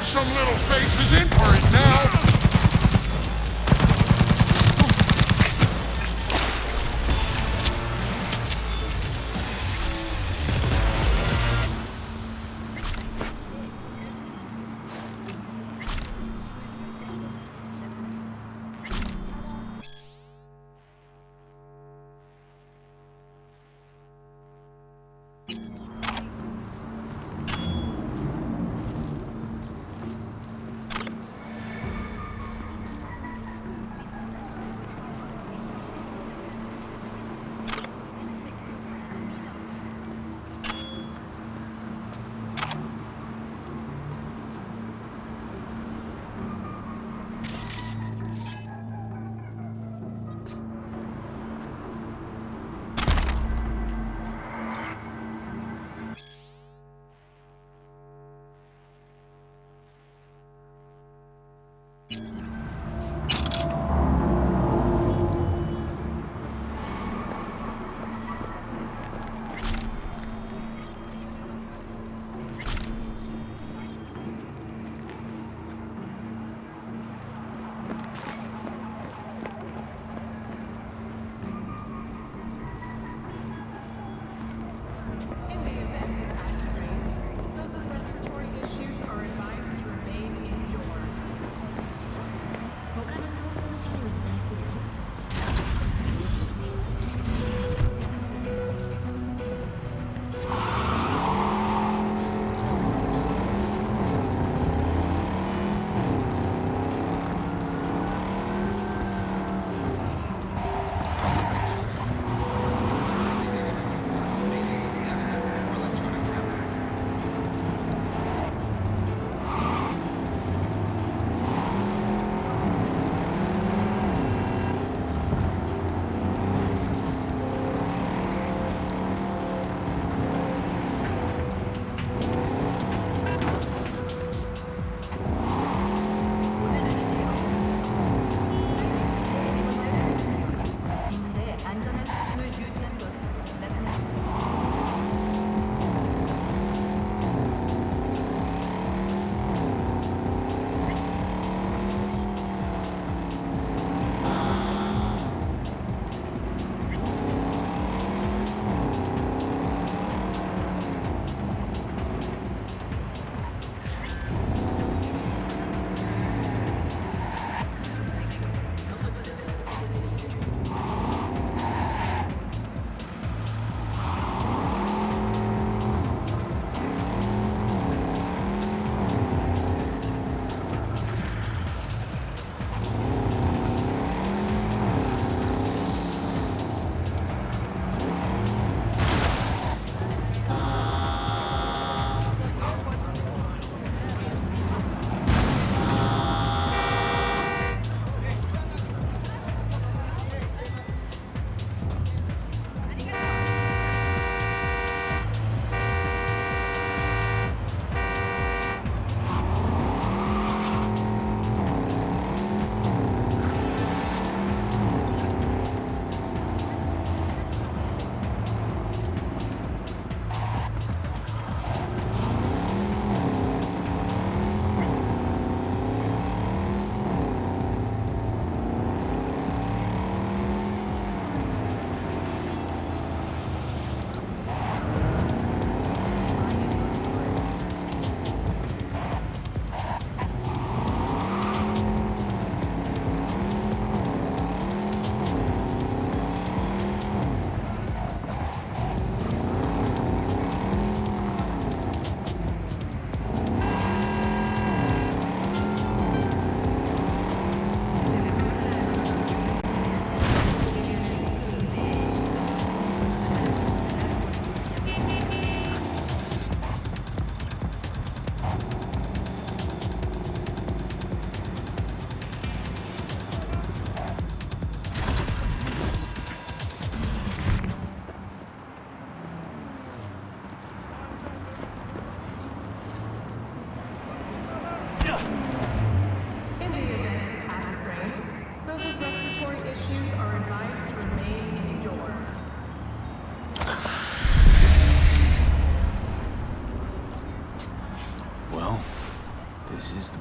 some little faces in for it now.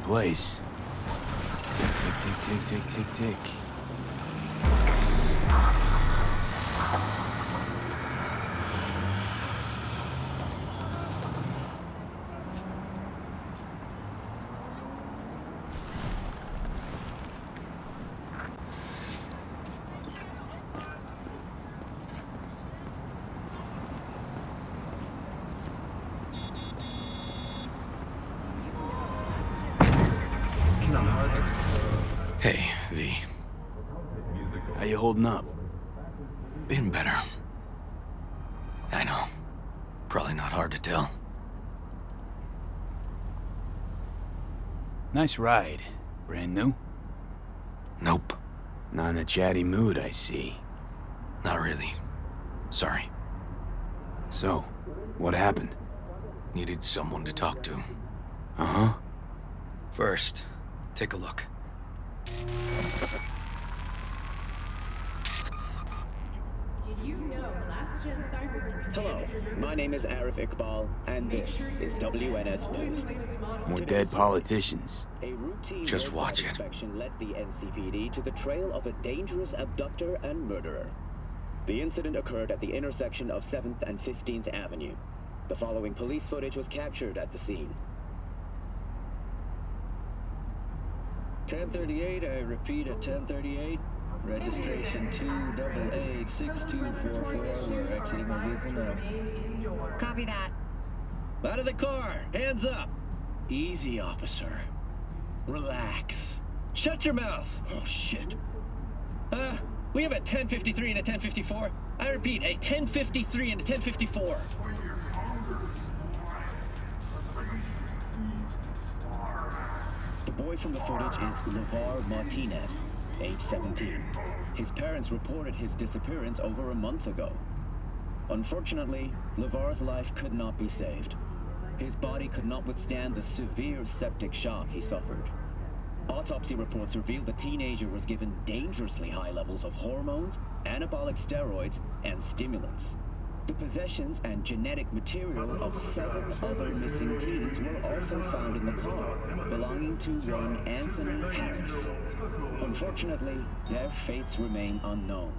place. Tick, tick, tick, tick, tick, tick, tick. Hey, V. How you holding up? Been better. I know. Probably not hard to tell. Nice ride. Brand new? Nope. Not in a chatty mood, I see. Not really. Sorry. So, what happened? Needed someone to talk to. Uh-huh. First, take a look. Hello, my name is Arif Iqbal, and this is WNS News. More dead politicians. A routine Just watch it. inspection led the NCPD to the trail of a dangerous abductor and murderer. The incident occurred at the intersection of 7th and 15th Avenue. The following police footage was captured at the scene. 1038, I repeat at 1038. Registration 2886244. We're exiting our vehicle now. Copy that. Out of the car! Hands up! Easy, officer. Relax. Shut your mouth! Oh, shit. We have a 1053 and a 1054. I repeat, a 1053 and a 1054. The boy from the footage is LeVar Martinez, age 17. His parents reported his disappearance over a month ago. Unfortunately, LeVar's life could not be saved. His body could not withstand the severe septic shock he suffered. Autopsy reports revealed the teenager was given dangerously high levels of hormones, anabolic steroids, and stimulants. The possessions and genetic material of 7 other missing teens were also found in the car, belonging to one Anthony Harris. Unfortunately, their fates remain unknown.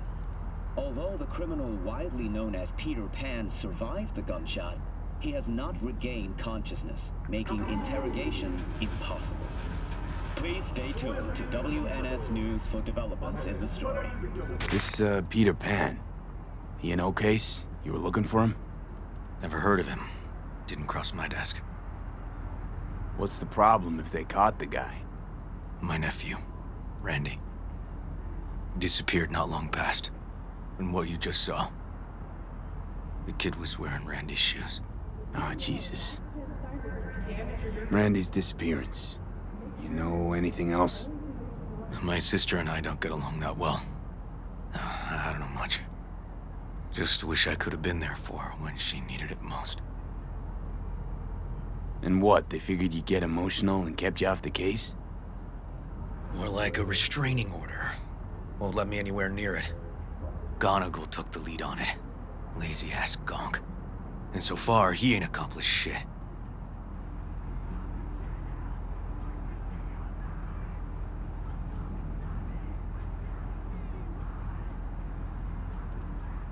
Although the criminal widely known as Peter Pan survived the gunshot, he has not regained consciousness, making interrogation impossible. Please stay tuned to WNS News for developments in the story. This, Peter Pan. He an old case? You were looking for him? Never heard of him. Didn't cross my desk. What's the problem if they caught the guy? My nephew, Randy. Disappeared not long past. And what you just saw. The kid was wearing Randy's shoes. Ah, Jesus. Randy's disappearance. You know anything else? My sister and I don't get along that well. I don't know much. Just wish I could have been there for her when she needed it most. And what, they figured you'd get emotional and kept you off the case? More like a restraining order. Won't let me anywhere near it. Gonigal took the lead on it. Lazy-ass gonk. And so far, he ain't accomplished shit.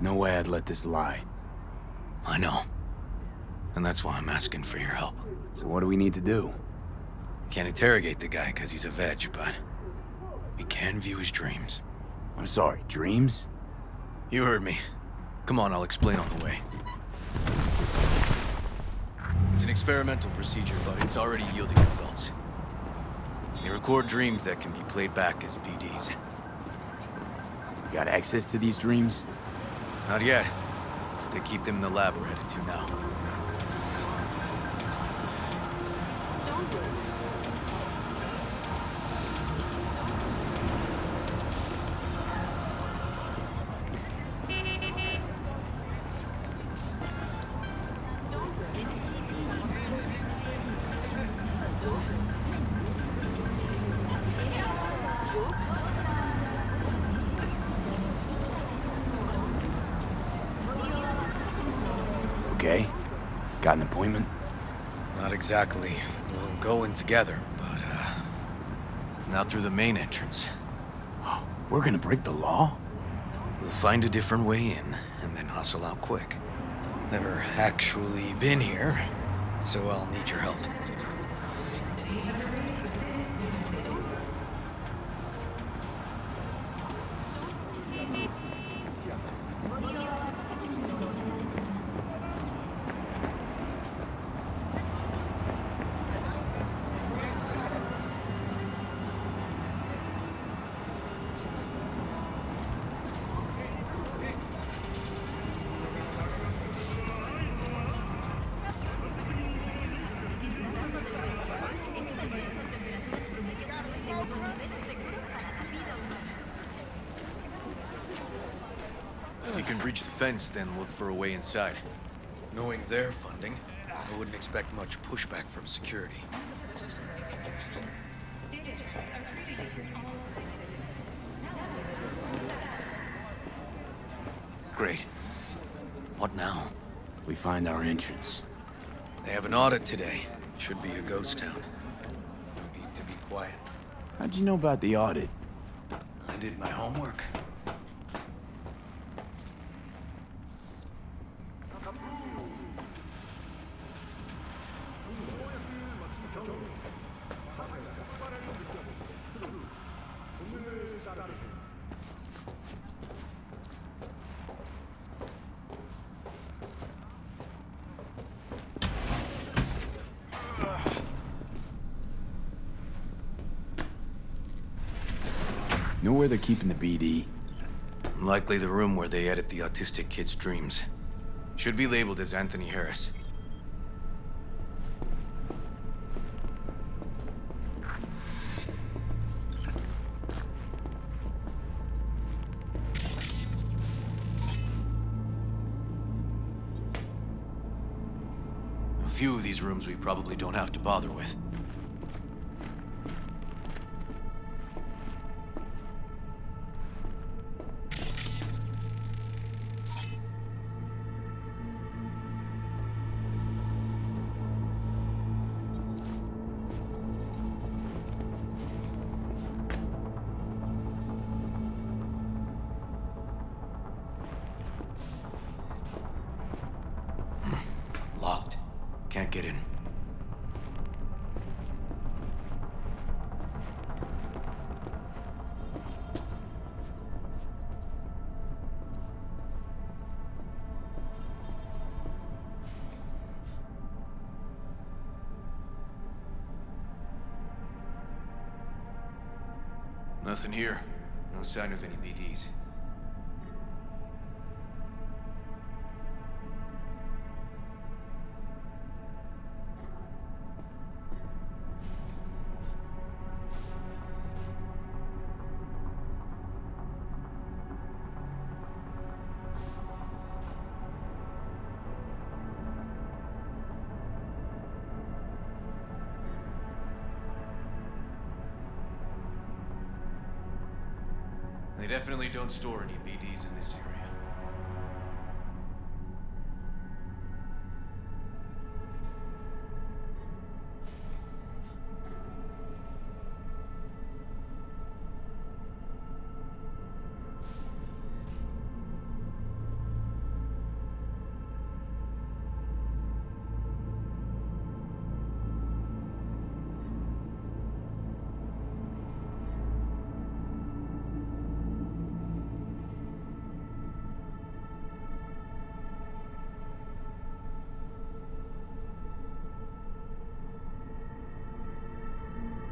No way I'd let this lie. I know. And that's why I'm asking for your help. So what do we need to do? Can't interrogate the guy because he's a veg, but we can view his dreams. I'm sorry, dreams? You heard me. Come on, I'll explain on the way. It's an experimental procedure, but it's already yielding results. They record dreams that can be played back as PDs. You got access to these dreams? Not yet. They keep them in the lab we're headed to now. Okay. Got an appointment? Not exactly. We'll go in together, but, Not through the main entrance. We're gonna break the law? We'll find a different way in, and then hustle out quick. Never actually been here, so I'll need your help. You can breach the fence, then look for a way inside. Knowing their funding, I wouldn't expect much pushback from security. Great. What now? We find our entrance. They have an audit today. Should be a ghost town. No need to be quiet. How'd you know about the audit? I did my homework. Know where they're keeping the BD? Likely the room where they edit the autistic kid's dreams. Should be labeled as Anthony Harris. A few of these rooms we probably don't have to bother with. Locked. Can't get in. Nothing here. No sign of any BDs. They definitely don't store any BDs in this area.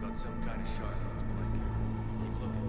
Got some kind of shard looks blank. Keep looking.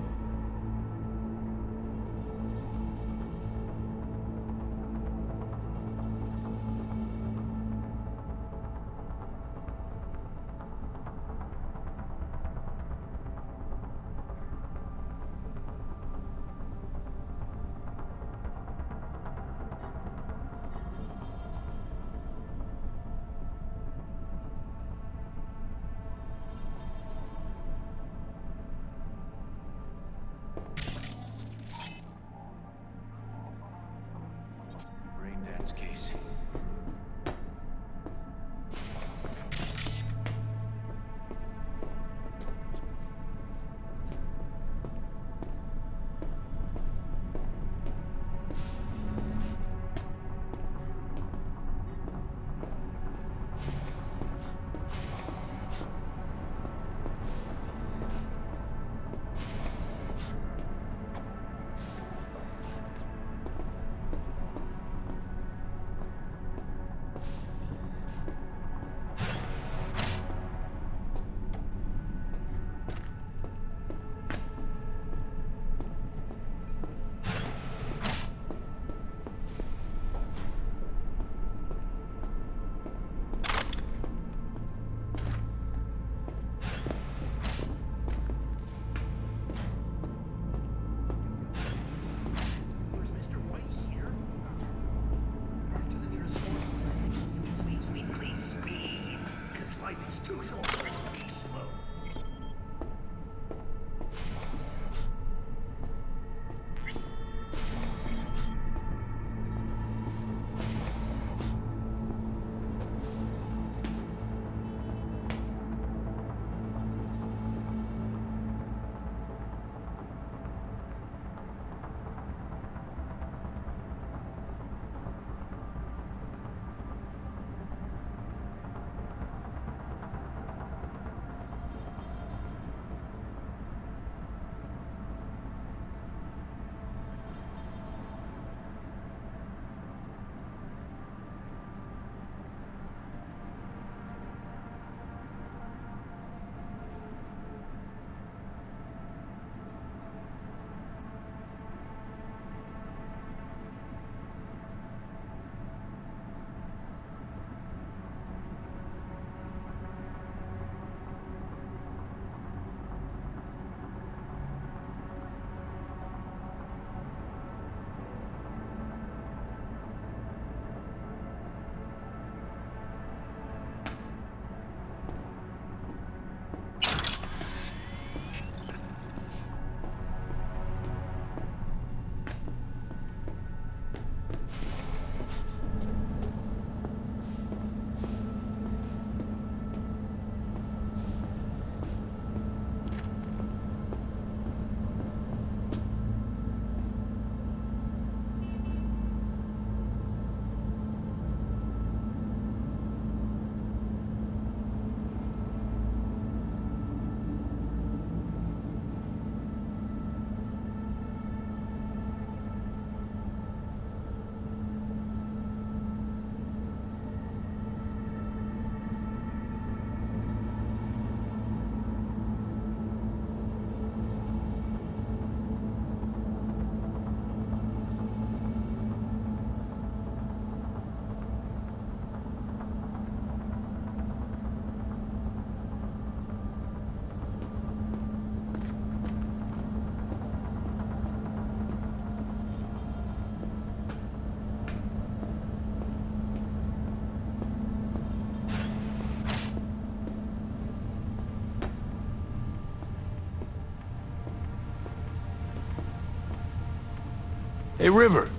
Hey, River.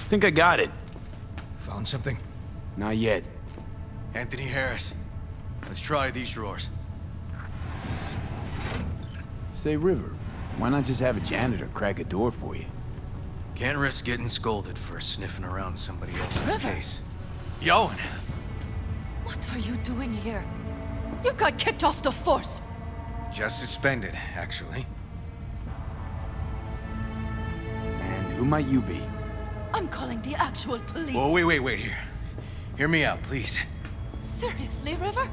Think I got it. Found something? Not yet. Anthony Harris. Let's try these drawers. Say, River, why not just have a janitor crack a door for you? Can't risk getting scolded for sniffing around somebody else's River. case. Yoan! What are you doing here? You got kicked off the force. Just suspended, actually. And who might you be? I'm calling the actual police. Oh, wait here. Hear me out, please. Seriously, River?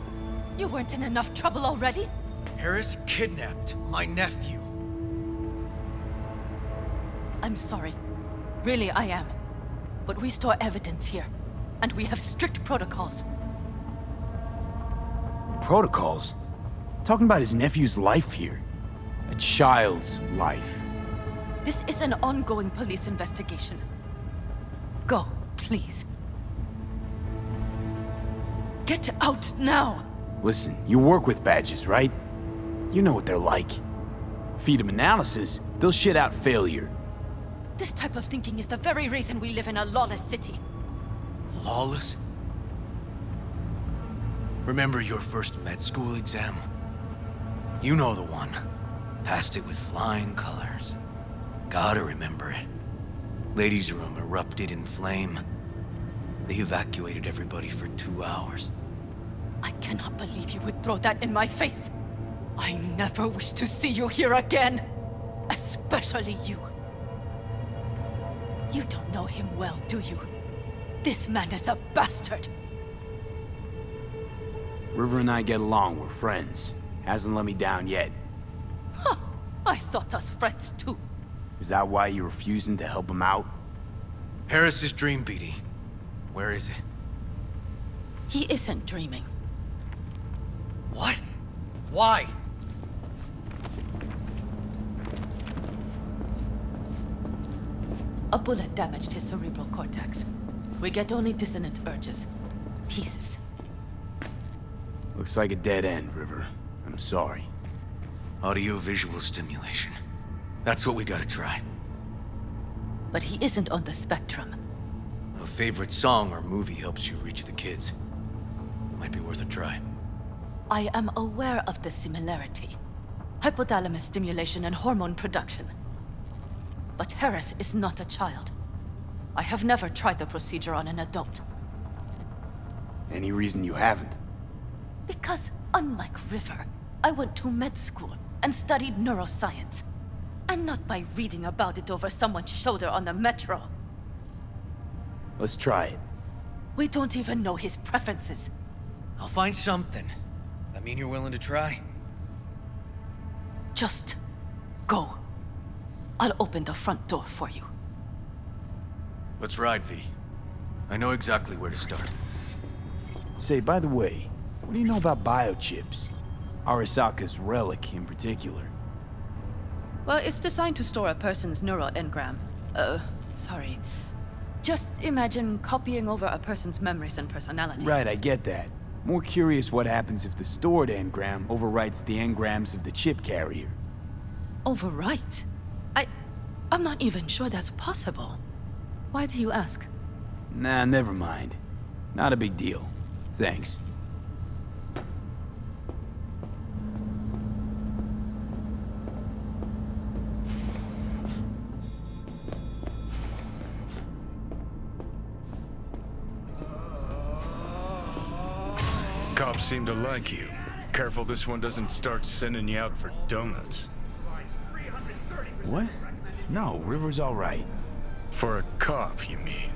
You weren't in enough trouble already? Harris kidnapped my nephew. I'm sorry. Really, I am. But we store evidence here, and we have strict protocols. Protocols? Talking about his nephew's life here. A child's life. This is an ongoing police investigation. Go, please. Get out now! Listen, you work with badges, right? You know what they're like. Feed them analysis, they'll shit out failure. This type of thinking is the very reason we live in a lawless city. Lawless? Remember your first med school exam? You know the one. Passed it with flying colors. Gotta remember it. Ladies' room erupted in flame. They evacuated everybody for 2 hours. I cannot believe you would throw that in my face. I never wish to see you here again. Especially you. You don't know him well, do you? This man is a bastard. River and I get along, we're friends. Hasn't let me down yet. Huh. I thought us friends too. Is that why you're refusing to help him out? Harris's dream, BD. Where is it? He isn't dreaming. What? Why? A bullet damaged his cerebral cortex. We get only dissonant urges. Pieces. Looks like a dead end, River. I'm sorry. Audio-visual stimulation. That's what we gotta try. But he isn't on the spectrum. A favorite song or movie helps you reach the kids. Might be worth a try. I am aware of the similarity. Hypothalamus stimulation and hormone production. But Harris is not a child. I have never tried the procedure on an adult. Any reason you haven't? Because, unlike River, I went to med school and studied neuroscience. And not by reading about it over someone's shoulder on the metro. Let's try it. We don't even know his preferences. I'll find something. That mean you're willing to try? Just go. I'll open the front door for you. Let's ride, V. I know exactly where to start. Say, by the way, what do you know about biochips? Arasaka's relic in particular. Well, it's designed to store a person's neural engram. Sorry. Just imagine copying over a person's memories and personality. Right, I get that. More curious what happens if the stored engram overwrites the engrams of the chip carrier. Overwrite? I'm not even sure that's possible. Why do you ask? Nah, never mind. Not a big deal. Thanks. Cops seem to like you. Careful this one doesn't start sending you out for donuts. What? No, River's all right. For a cop, you mean?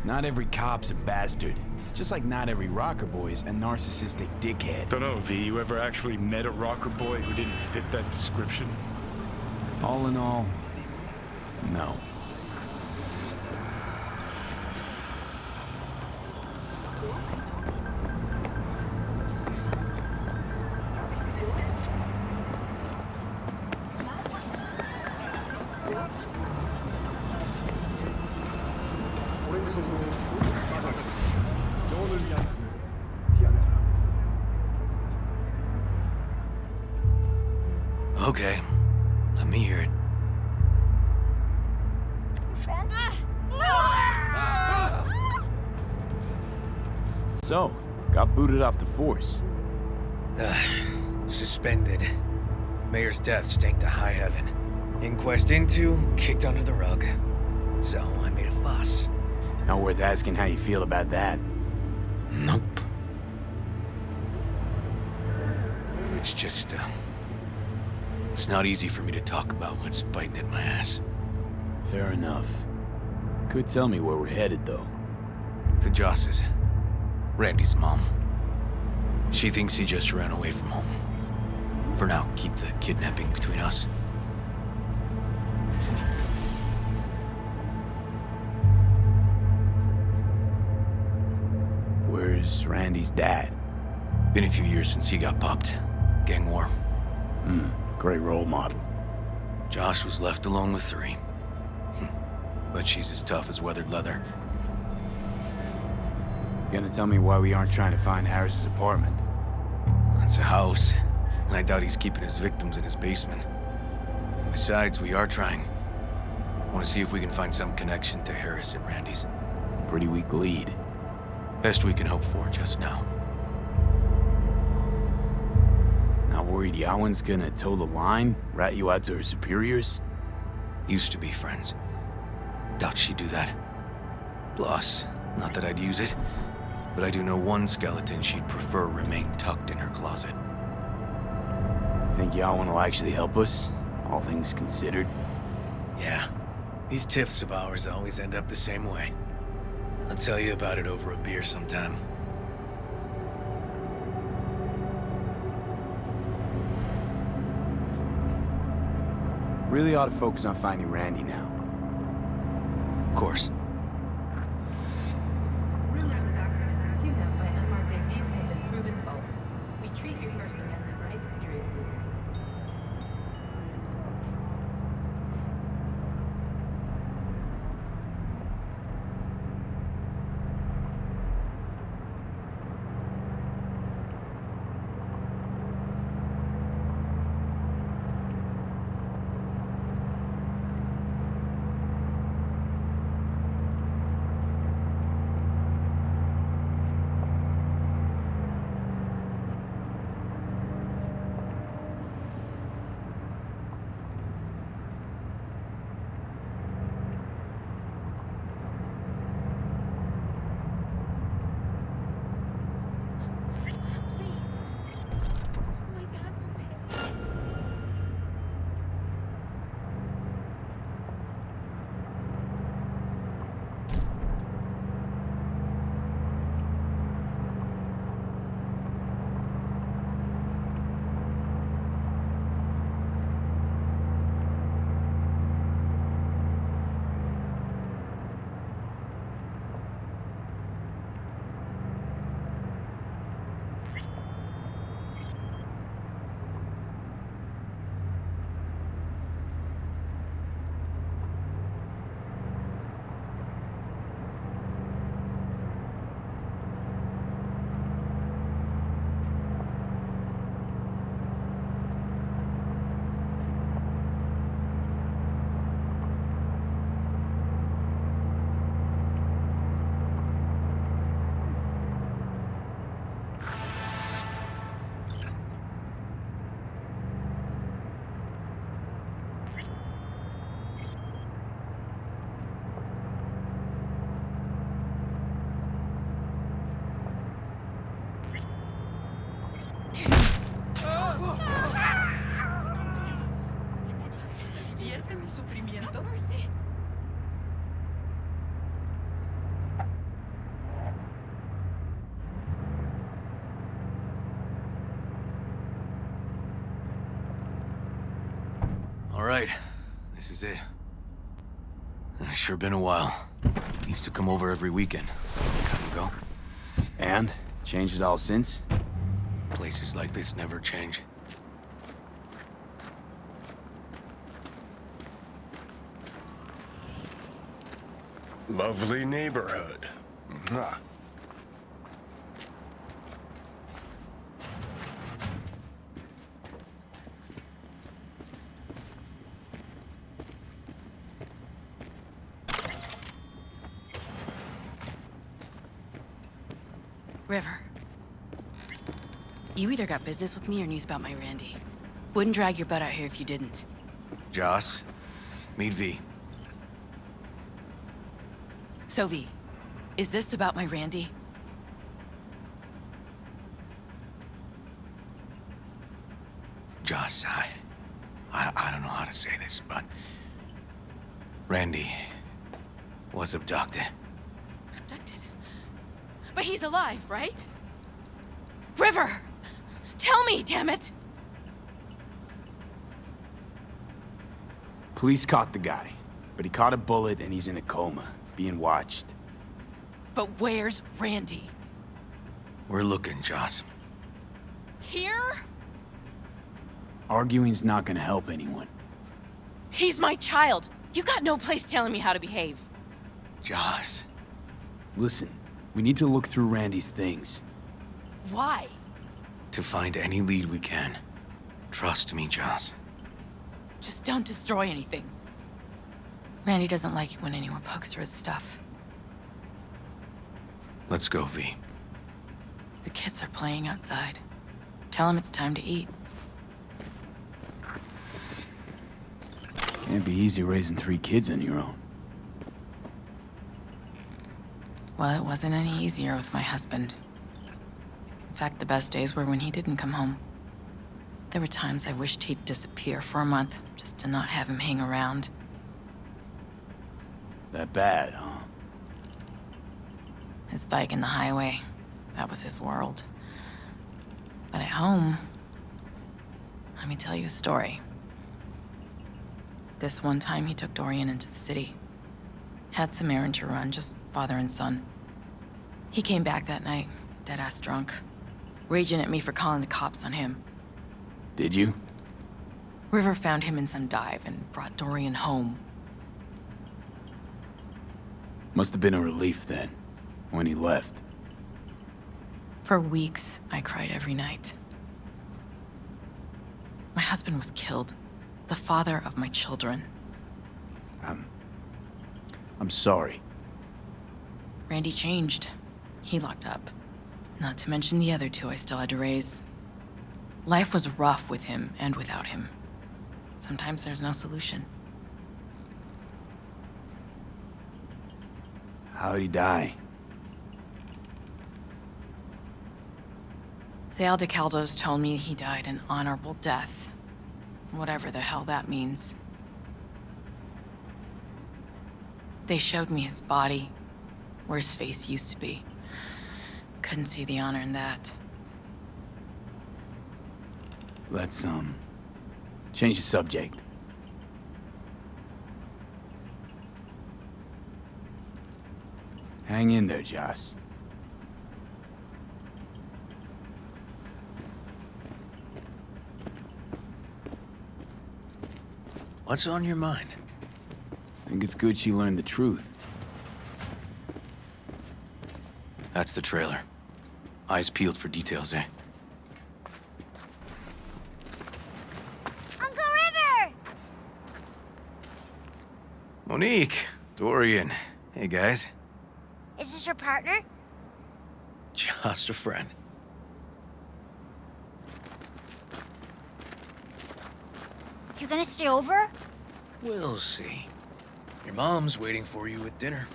Not every cop's a bastard. Just like not every rocker boy's a narcissistic dickhead. Dunno, V, you ever actually met a rocker boy who didn't fit that description? All in all, no. Okay, let me hear it. So, got booted off the force. Suspended. Mayor's death stank to high heaven. Inquest into, kicked under the rug. So I made a fuss. Not worth asking how you feel about that. Nope. It's just, it's not easy for me to talk about what's biting at my ass. Fair enough. Could tell me where we're headed, though. To Joss's. Randy's mom. She thinks he just ran away from home. For now, keep the kidnapping between us. Where's Randy's dad? Been a few years since he got popped. Gang war. Great role model. Josh was left alone with 3. But she's as tough as weathered leather. Gonna tell me why we aren't trying to find Harris's apartment? That's a house, and I doubt he's keeping his victims in his basement. And besides, we are trying. Want to see if we can find some connection to Harris at Randy's. Pretty weak lead. Best we can hope for just now. Not worried Yawen's gonna toe the line? Rat you out to her superiors? Used to be friends. Doubt she'd do that. Plus, not that I'd use it, but I do know one skeleton she'd prefer remain tucked in her closet. Think Yawen will actually help us? All things considered? Yeah. These tiffs of ours always end up the same way. I'll tell you about it over a beer sometime. Really ought to focus on finding Randy now. Of course. Rumors of activists kidnapped by unmarked AVs have been proven false. We treat your First Amendment rights seriously. All right, this is it. It's sure been a while. Used to come over every weekend. Time ago. And? Changed it all since? Places like this never change. Lovely neighborhood. Mwah. River. You either got business with me or news about my Randy. Wouldn't drag your butt out here if you didn't. Joss, meet V. So V, is this about my Randy? Joss, I don't know how to say this, but Randy was abducted. Abducted? But he's alive, right? River! Tell me, damn it! Police caught the guy, but he caught a bullet and he's in a coma, being watched. But where's Randy? We're looking, Joss. Here? Arguing's not gonna help anyone. He's my child. You got no place telling me how to behave. Joss. Listen, we need to look through Randy's things. Why? To find any lead we can. Trust me, Joss. Just don't destroy anything. Randy doesn't like it when anyone pokes through his stuff. Let's go, V. The kids are playing outside. Tell them it's time to eat. Can't be easy raising 3 kids on your own. Well, it wasn't any easier with my husband. In fact, the best days were when he didn't come home. There were times I wished he'd disappear for a month, just to not have him hang around. That bad, huh? His bike in the highway, that was his world. But at home, let me tell you a story. This one time he took Dorian into the city. Had some errand to run, just father and son. He came back that night, dead-ass drunk, raging at me for calling the cops on him. Did you? River found him in some dive and brought Dorian home. Must have been a relief then, when he left. For weeks, I cried every night. My husband was killed. The father of my children. I'm sorry. Randy changed. He locked up. Not to mention the other 2 I still had to raise. Life was rough with him and without him. Sometimes there's no solution. How'd he die? The Aldecaldos told me he died an honorable death. Whatever the hell that means. They showed me his body, where his face used to be. Couldn't see the honor in that. Let's, change the subject. Hang in there, Joss. What's on your mind? I think it's good she learned the truth. That's the trailer. Eyes peeled for details, eh? Uncle River! Monique, Dorian. Hey, guys. Is this your partner? Just a friend. You gonna stay over? We'll see. Your mom's waiting for you at dinner.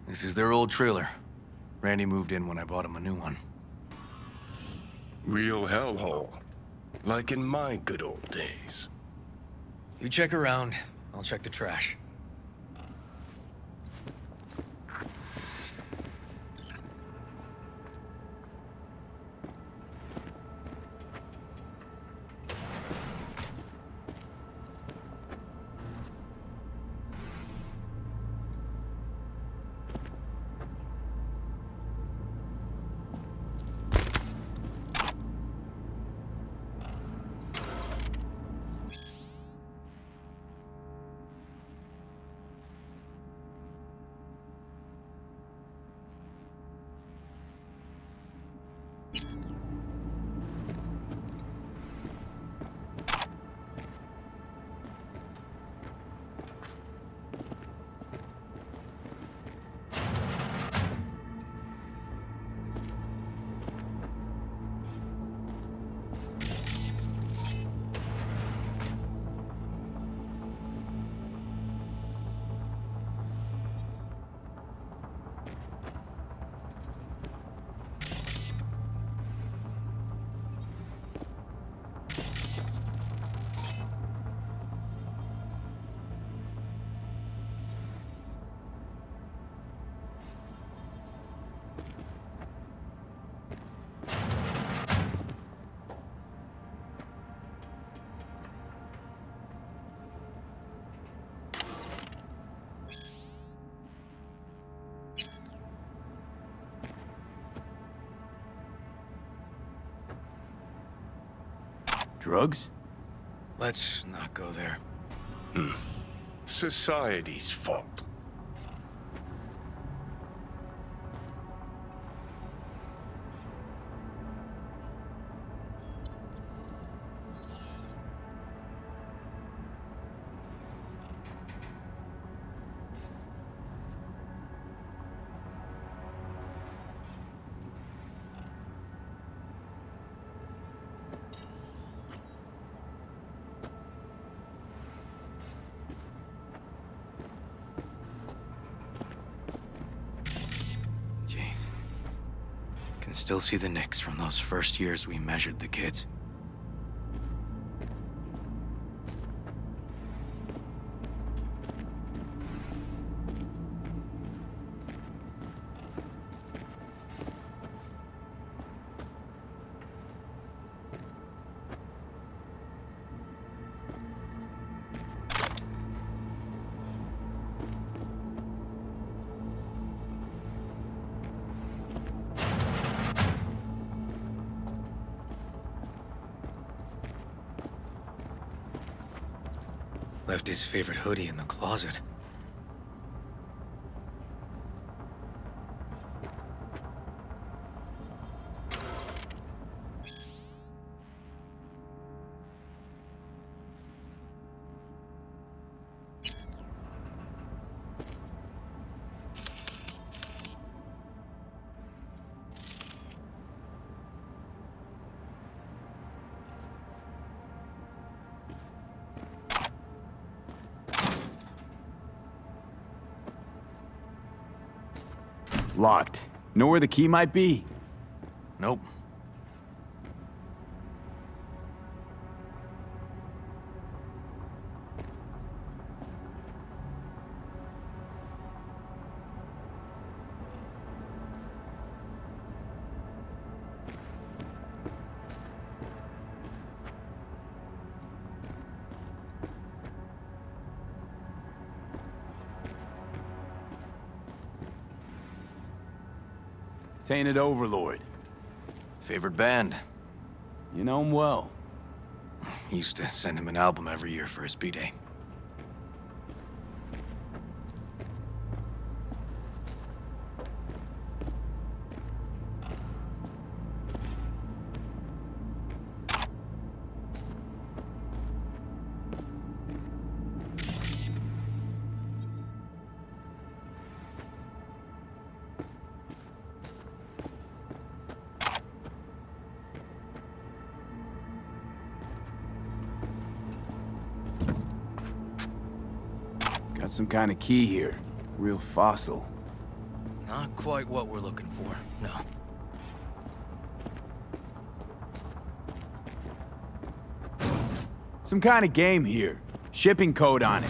This is their old trailer. Randy moved in when I bought him a new one. Real hellhole. Like in my good old days. You check around, I'll check the trash. Drugs? Let's not go there. Society's fault. Jeez. Can still see the nicks from those first years we measured the kids. Left his favorite hoodie in the closet. Locked. Know where the key might be? Nope. Tainted Overlord. Favorite band. You know him well. Used to send him an album every year for his B-Day. Got some kind of key here. Real fossil. Not quite what we're looking for, no. Some kind of game here. Shipping code on it.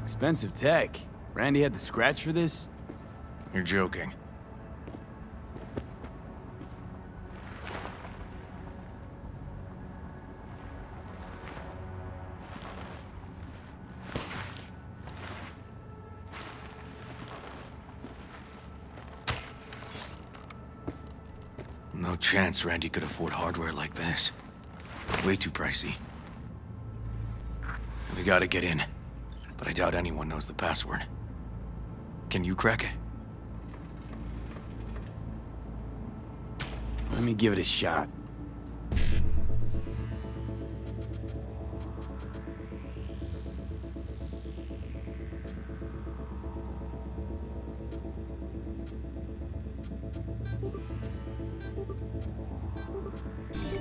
Expensive tech. Randy had to scratch for this? You're joking. No chance Randy could afford hardware like this. Way too pricey. We gotta get in, but I doubt anyone knows the password. Can you crack it? Let me give it a shot.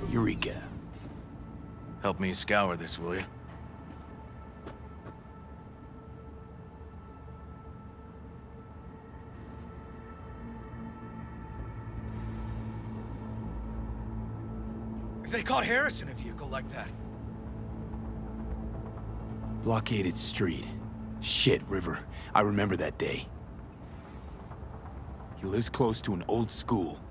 Eureka. Help me scour this, will you? If they caught Harris in a vehicle like that. Blockaded street. Shit, River. I remember that day. He lives close to an old school.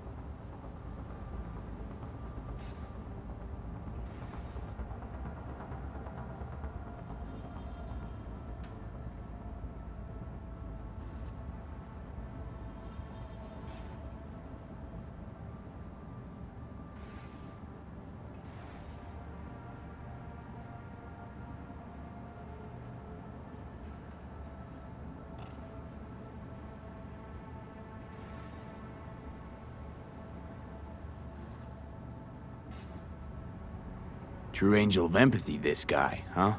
True angel of empathy, this guy, huh?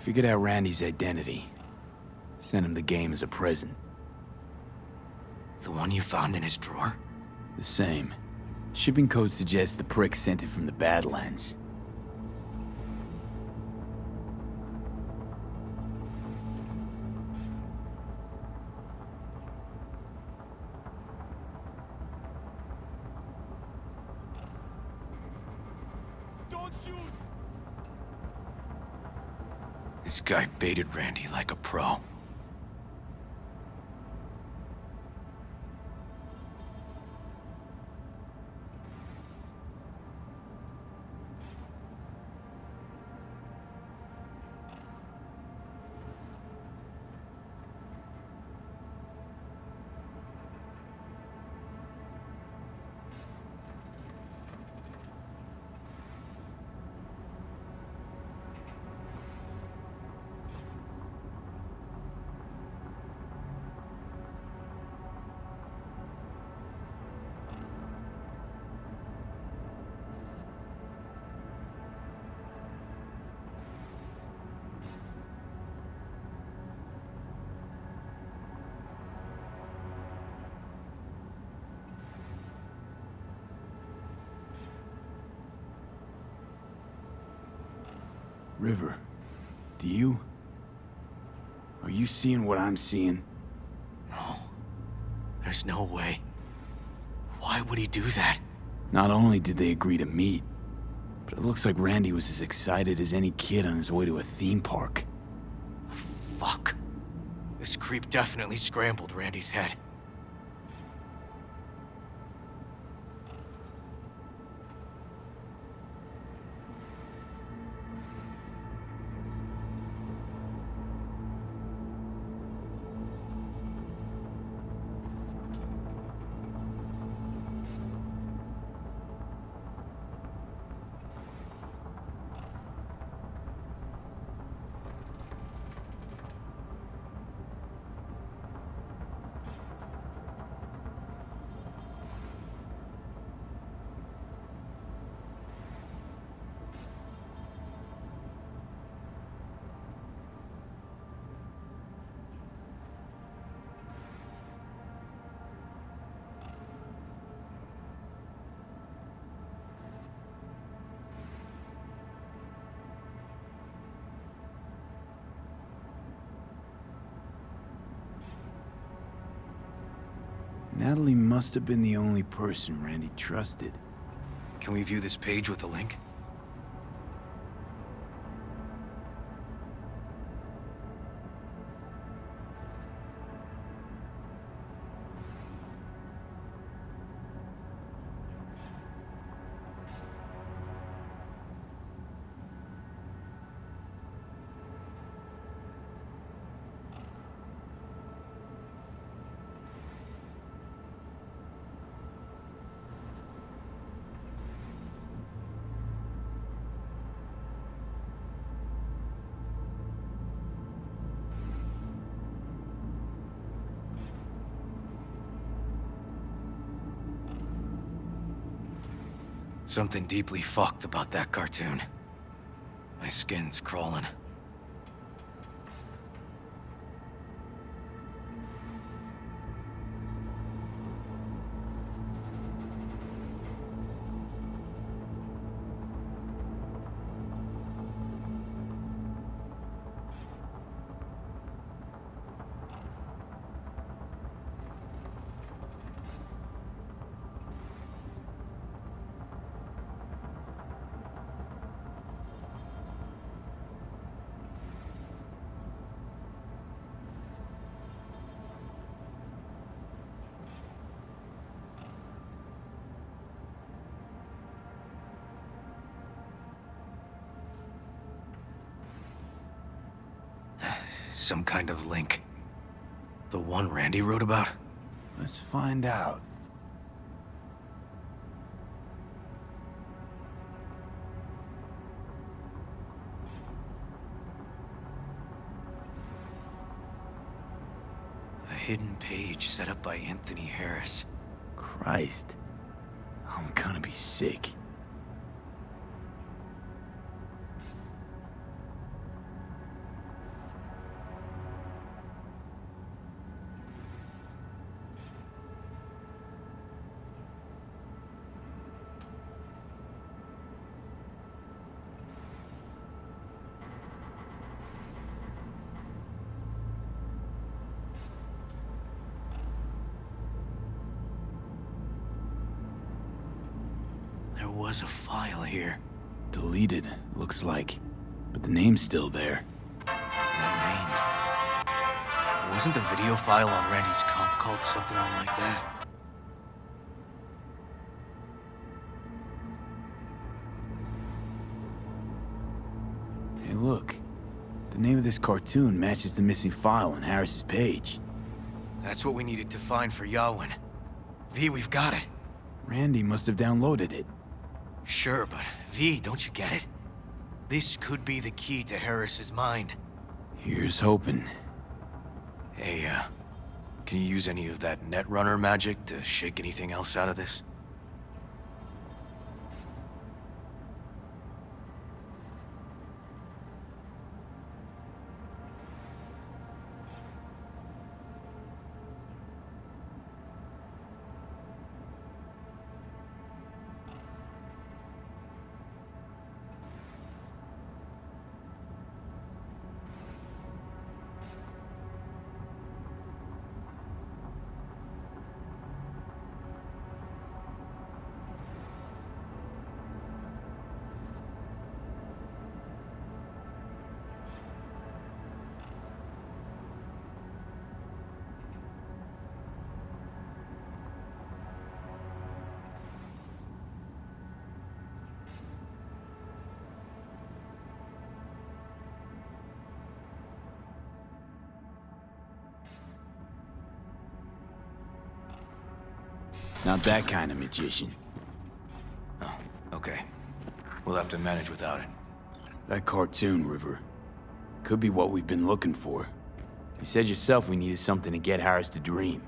Figured out Randy's identity. Sent him the game as a present. The one you found in his drawer? The same. Shipping code suggests the prick sent it from the Badlands. This guy baited Randy like a pro. River, do you? Are you seeing what I'm seeing? No. There's no way. Why would he do that? Not only did they agree to meet, but it looks like Randy was as excited as any kid on his way to a theme park. Fuck. This creep definitely scrambled Randy's head. Natalie must have been the only person Randy trusted. Can we view this page with a link? Something deeply fucked about that cartoon. My skin's crawling. Some kind of link. The one Randy wrote about? Let's find out. A hidden page set up by Anthony Harris. Christ. I'm gonna be sick. There was a file here. Deleted, looks like. But the name's still there. That name. Wasn't the video file on Randy's comp called something like that? Hey, look. The name of this cartoon matches the missing file on Harris's page. That's what we needed to find for Yawin. V, we've got it. Randy must have downloaded it. Sure, but V, don't you get it? This could be the key to Harris's mind. Here's hoping. Hey, can you use any of that Netrunner magic to shake anything else out of this? Not that kind of magician. Oh, okay. We'll have to manage without it. That cartoon, River. Could be what we've been looking for. You said yourself we needed something to get Harris to dream.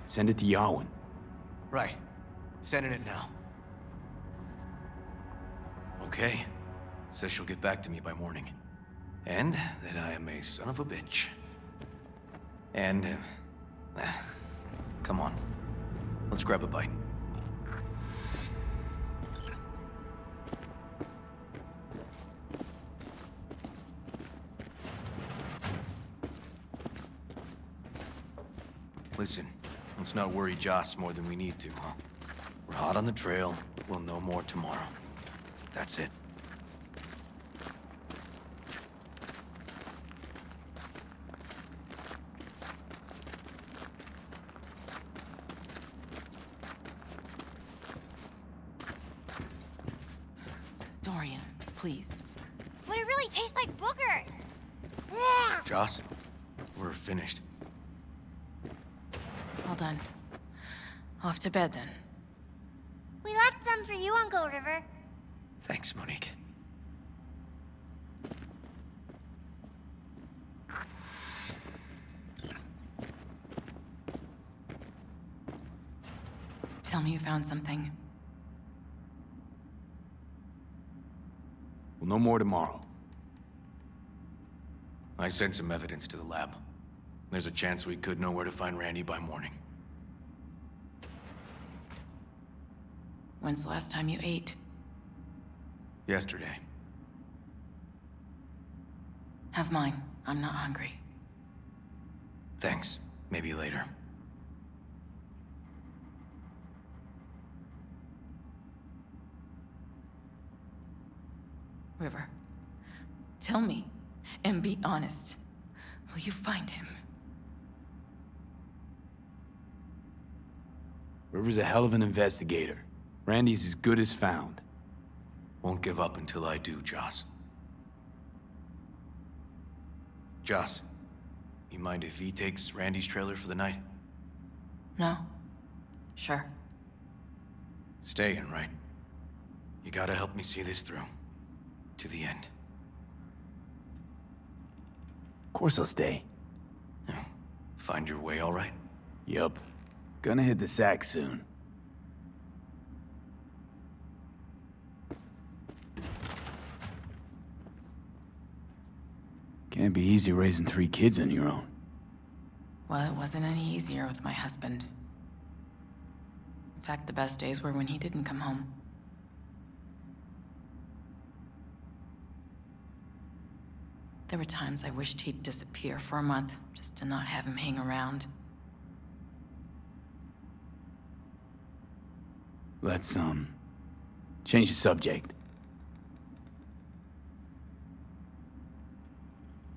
Send it to Yawin. Right. Sending it now. Okay. Says she'll get back to me by morning. And that I am a son of a bitch. And, come on. Let's grab a bite. Listen, Let's not worry Joss more than we need to, huh? We're hot on the trail. We'll know more tomorrow. That's it. Dorian, please. But it really tastes like boogers. Joss, we're finished. Well done. Off to bed then. We left some for you, Uncle River. Thanks, Monique. Tell me you found something. We'll know more tomorrow. I sent some evidence to the lab. There's a chance we could know where to find Randy by morning. When's the last time you ate? Yesterday. Have mine. I'm not hungry. Thanks. Maybe later. River, tell me, and be honest. Will you find him? River's a hell of an investigator. Randy's as good as found. Won't give up until I do, Joss. Joss, you mind if he takes Randy's trailer for the night? No? Sure. Staying, right? You gotta help me see this through. To the end. Of course I'll stay. Yeah. Find your way all right? Yup. Gonna hit the sack soon. Can't be easy raising 3 kids on your own. Well, it wasn't any easier with my husband. In fact, the best days were when he didn't come home. There were times I wished he'd disappear for a month, just to not have him hang around. Let's, change the subject.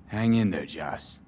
Hang in there, Joss.